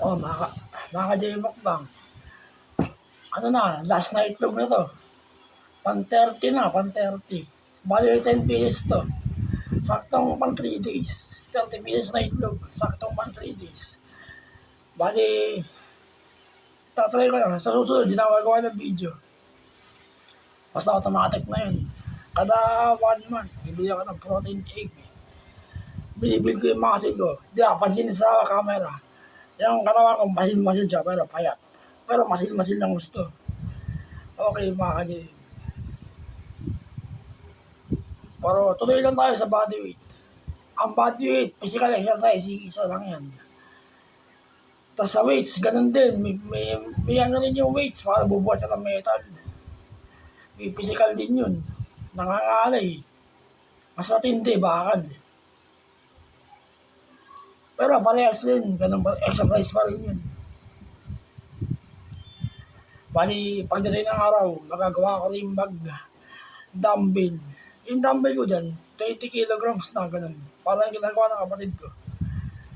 Oh, mga ka-J Mukbang. Ano na, last na itlog na to. Pan-30 na, pan-30. Bali 10 pieces to. Saktong pang 3 days. 30 pieces na itlog. Saktong pang 3 days. Bali, tatry ko lang. Sa susunod, ginagawa ng video. Basta automatic na yun. Kada 1 month, bibili ako ng protein egg. Binibili ko yung muscle ko. Di ba, pansin sa camera. Yung katawan ko, masin-masin siya, pero payat. Pero masin-masin lang gusto. Okay, mga ka-J. Pero tuloy lang tayo sa body weight. Ang body weight, physical exercise, isa lang yan. Tapos sa weights, ganun din. May ano rin yung weights para bubuhat ka ng metal. May physical din yun. Nangangalay. Mas matindi, bakal. Pero parehas din. Ganun pa, exercise pa rin yun. Bali, pagdating ng araw, magagawa ko rin dumbbell. Yung dumbbell ko dyan, 30 kilograms na, ganun. Parang yung ginagawa ng kapatid ko.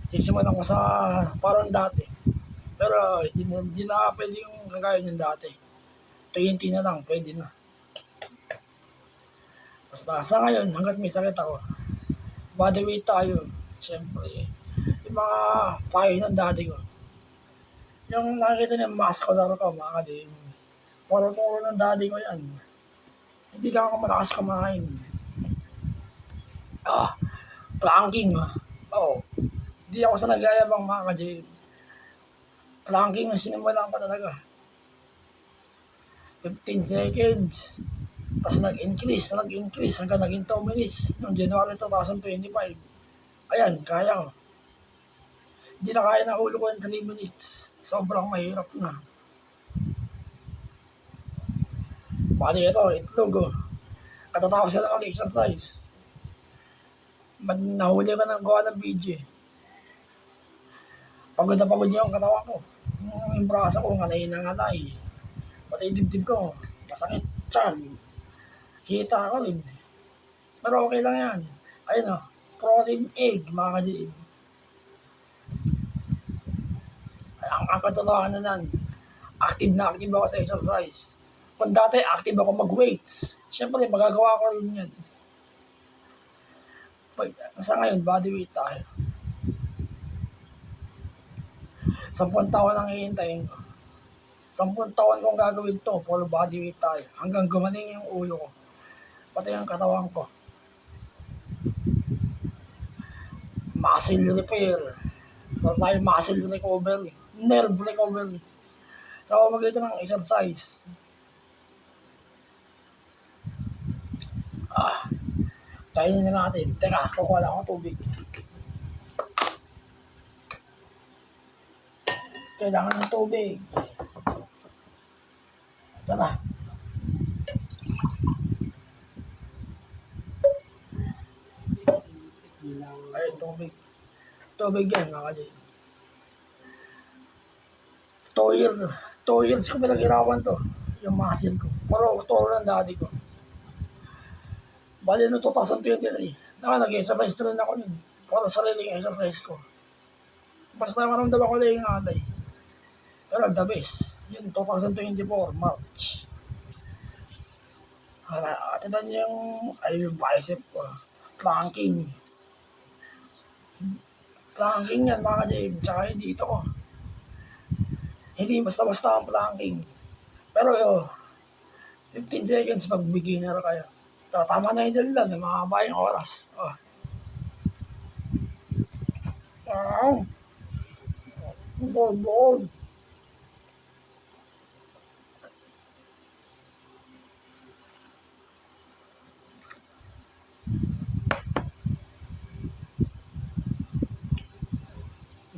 Sisimulan ko sa parang dati. Pero hindi na pwede yung kagaya ng dati. 20 na lang, pwede na. Basta sa ngayon, hanggat may sakit ako, body weight tayo. Siyempre, yung mga payo ng dati ko. Yung nakikita niya, muscular ko, mga ka-J. Puro-puro ng daddy ko yan. Hindi lang ako malakas kumain. Planking. Oo. Hindi ako sa nagayabang, mga ka-J. Planking na sinimulan ko talaga. 15 seconds. Tapos nag-increase hanggang naging 2 minutes noong January 2025. Ayan, kaya ko. Hindi na kaya na ulo ko yung 3 minutes. Sobrang mahirap na. Bali ito, itlog. Katatapos ka lang exercise. Nahuli ka ng gawa ng video. Pagod na pagod yung katawan ko. Yung braso ko, ngalay na ngalay. Pati yung dibdib ko, masakit. Tiyan. Kita ko rin. Pero okay lang yan. Ayun protein egg, mga ka-J. Ang katotohanan nan, active na active ako sa exercise. Kung dati active ako mag-weights, syempre magagawa ko rin yan. Sa ngayon, body weight tayo. 10 taon ang hihintayin ko. 10 taon kong gagawin to, full body weight tayo. Hanggang gumaling yung ulo ko. Pati ang katawan ko. Muscle repair. Para tayo muscle recovery. Nerve recovery. Sa pamamagitan ng exercise. Kainin na natin. Teka, kukuha lang ako tubig. Kailangan ng tubig. Ito na. Ay, tubig. Tubig yan, mga ka-J. 2 years ko pinaghirapan to. Yung muscle ko. Pero toro ng daddy ko. Bali no 2023. Nag-exercise na rin ako nun. Para sariling exercise ko. Basta maramdaman ko lang yung alay. Pero the best. Yun, 2024, March. Atinan yung bicep ko. Planking. Planking yan, mga ka-J. Tsaka yung dito ko. Hindi basta-basta ang planking. Pero 15 seconds pag beginner kayo. Tama na yung dalan, mahaba yung oras. Bol.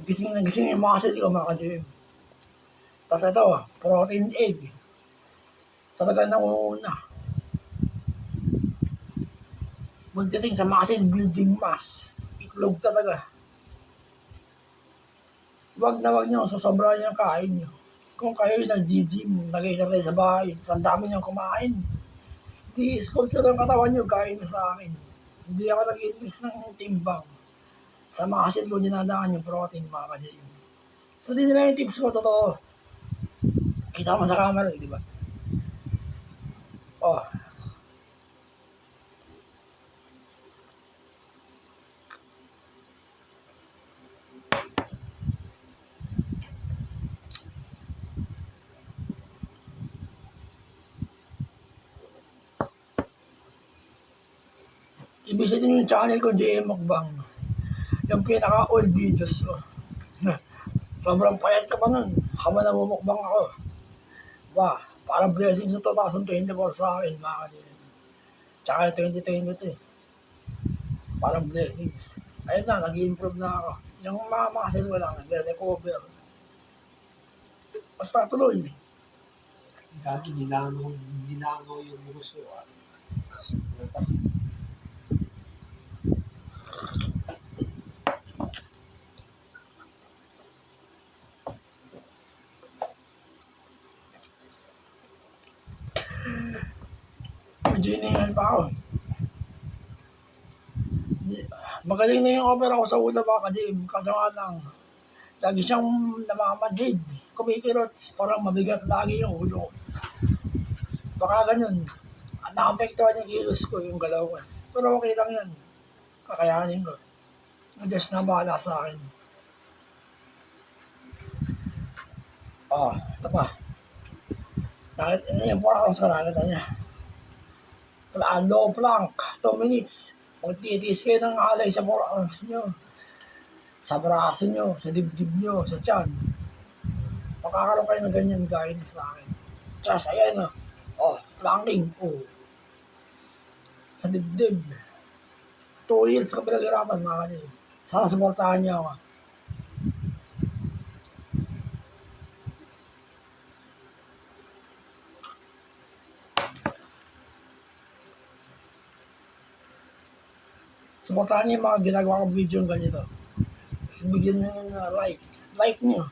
Gising na gising yung muscle ko, mga ka-J. Tapos ito, protein egg. Talaga nangunguna. Pagdating sa muscle building mass, itlog talaga. Wag nyo, sosobrahan yung kain nyo. Kung kayo nag-gym, nag-exercise sa bahay, ang dami nyo kumain. I-sculpture ang katawan nyo, kain nyo sa akin. Hindi ako nag-increase ng timbang. Sa muscle ko dinadaan yung protein, mga ka-J. So, di nila yung tips ko, totoo. Kita mo sa camera, di ba? Oh, i-visit nyo yung channel ko, JM Mukbang. Yung pinaka-old videos ko. Sobrang payat ka pa nun. Habang namumukbang ako. Ba, parang blessing sa 2024 sa akin, mga kanilin. Tsaka 2023. Parang blessings. Ayun na, nag-improve na ako. Yung mga muscle ko lang, nag-recover. Basta tuloy. Gagi, nilangaw yung gusto. Medyo iningal pa ako. Magaling na yung opera ko sa ulo, mga ka-gym. Kaso nga lang, lagi siyang namamadhid. Kumikirot, parang mabigat lagi yung ulo ko. Baka ganun. Na-apektuhan yung kilos ko, yung galaw ko. Pero okay lang yan. Kakayanin ko. Ang Diyos na bahala sa akin. Ito pa. Yung parang sa nakita niya. Low plank, 2 minutes. Magtitiis kayo ng alay sa 4 arms nyo. Sa braso nyo, sa dibdib nyo, sa tiyan. Makakaroon kayo ng ganyan gaya sa akin. Just, ayan o. Planking. Sa dibdib. 2 years ka pinaghirapan, mga kanil. Sana supportahan niyo ako. Supportahan niyo yung mga ginagawa kong video yung ganito. Tapos bigyan nyo ng like. Like niyo.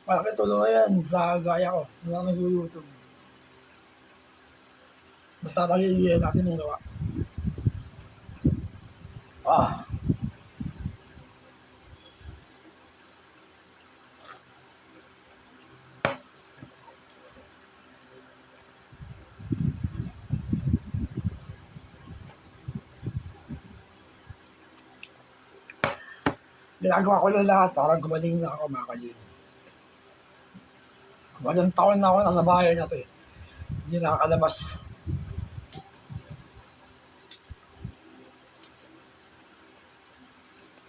Malaki tulong yan sa gaya ko. Wala nag-YouTube. Basta pag-iiyan natin yung gawa. Ginagawa ko lang lahat para gumaling na ako, mga kalino. Walang taon na ako nasa bahay na to eh. Hindi nakakalabas.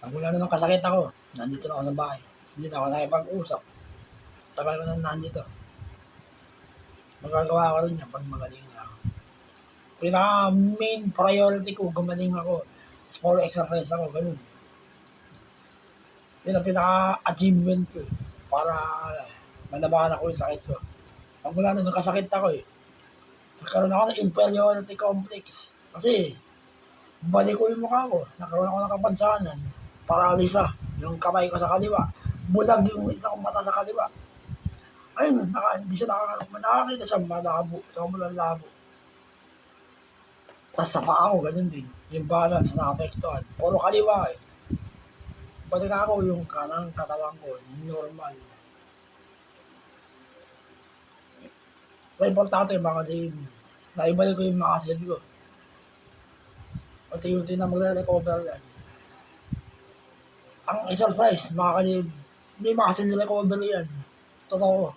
Pag wala na ng kasakit ako, nandito na ako sa bahay. Hindi na ako nakipag-usap. Tagal ko na nandito. Magagawa ko rin yan pag magaling na ako. Pinaka-main priority ko, gumaling ako. Small exercise ako, ganun. Yun ang pinaka-achievement ko eh. Para manabahan ako yung sakit ko. Pag wala na nagkasakit ako eh. Nagkaroon ako ng inferiority complex. Kasi, balik ko yung mukha ko. Nagkaroon ako ng kapansanan. Paralisa. Yung kamay ko sa kaliwa. Bulag yung isang mata sa kaliwa. Ayun, hindi siya nakakita siya malabo. Sobrang labo. Tapos sa paa ko, ganun din. Yung balance na apektuhan. Puro kaliwa eh. Balik ako yung kanang katawan ko, normal. Kaya importante mga ka-gym, naibalik ko yung muscle ko. Unti-unti na magre-recover yan. Ang exercise, mga ka-gym, may muscle recovery yan. Totoo.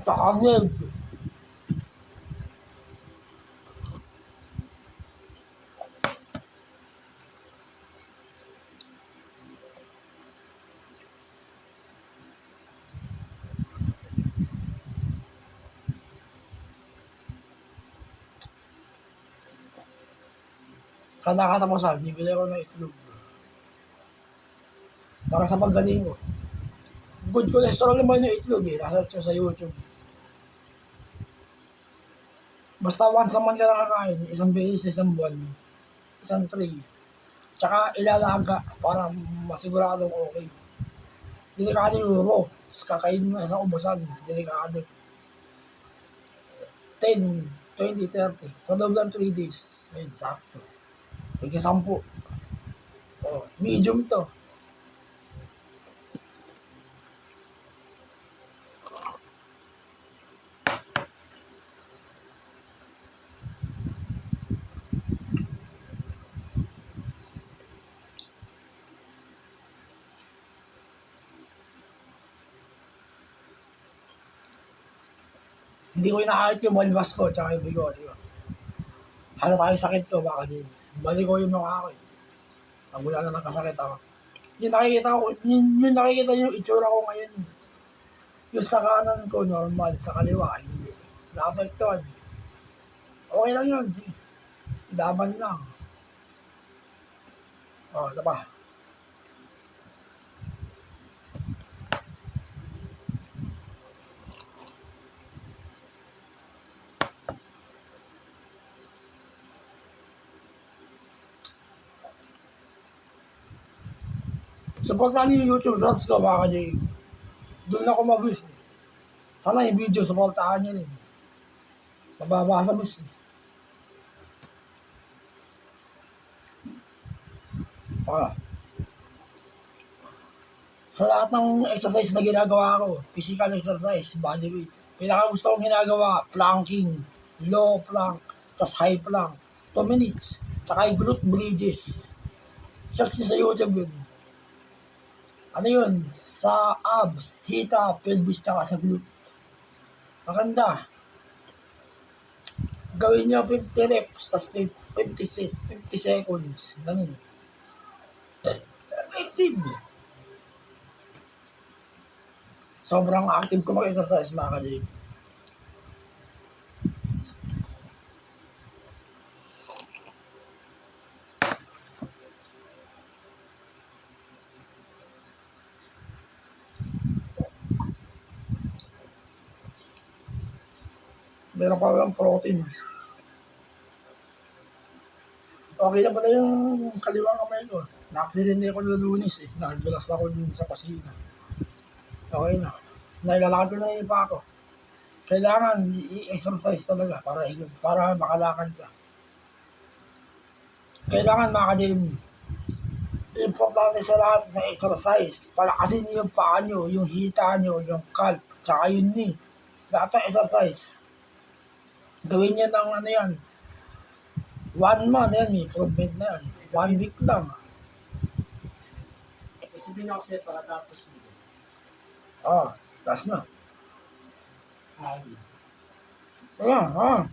Tsaka nerve. Kada katapusan, bibili ako ng itlog. Para sa paggaling ko. Good cholesterol naman yung itlog eh. Nasa sa YouTube. Basta once a month ka nakakain. Isang beses, isang buwan. Isang tray. Tsaka ilalaga para masiguradong okay. Delikado yung raw. Kakainin mo isang ubusan. Delikado. 10, 20, 30. Sa loob ng 3 days. Ayun, sakto. Tigil 10. Medium to. Hindi ko inaayot yung malbas ko, tsaka yung bigo, di ba? Halata yung sakit ko, baka din. Balik ko yung mukha ko. Pag wala na nagkasakit ako. Yung nakikita ko, yung nakikita yung itsura ko ngayon. Yung sa kanan ko, normal. Sa kaliwa, hindi. Naapektuhan. Okay lang yun. Laban lang. O, ito pa. Supportan niyo yung YouTube shorts ko, baka di. Doon ako mabis. Sana yung video, supportahan niyo rin. Mababasa mo siya. Ah, sa lahat ng exercise na ginagawa ko, physical exercise, body weight, pinaka gusto kong ginagawa, planking, low plank, tas high plank, 2 minutes, tsaka yung glute bridges. Search niyo sa YouTube yun. Ano yun? Sa abs, hita, pelvis, tsaka sa glute. Maganda. Gawin niyo 50 reps, tas 50 seconds. Ganun. Effective. Sobrang active ko mag-exercise, mga ka-J. Meron pa lang protein. Okay na pala yung kaliwang kamay ko. Na-accidente ako noong Lunes eh. Nagdulas ako dun sa kusina. Okay na. Nailalakad ko na yung ipa ko. Kailangan i-exercise talaga para makalakad ka. Kailangan makakadim. Importante sa lahat na exercise. Palakasin niyo yung paa niyo, yung hita niyo, yung calf, tsaka yung knee. Lahat ng exercise. Gawin niyo ng ano yan. 1 month yan, may improvement na yan. 1 week lang. Kasi din ako sa'yo para tapos mo. Ah, last na. Hali. Ayan,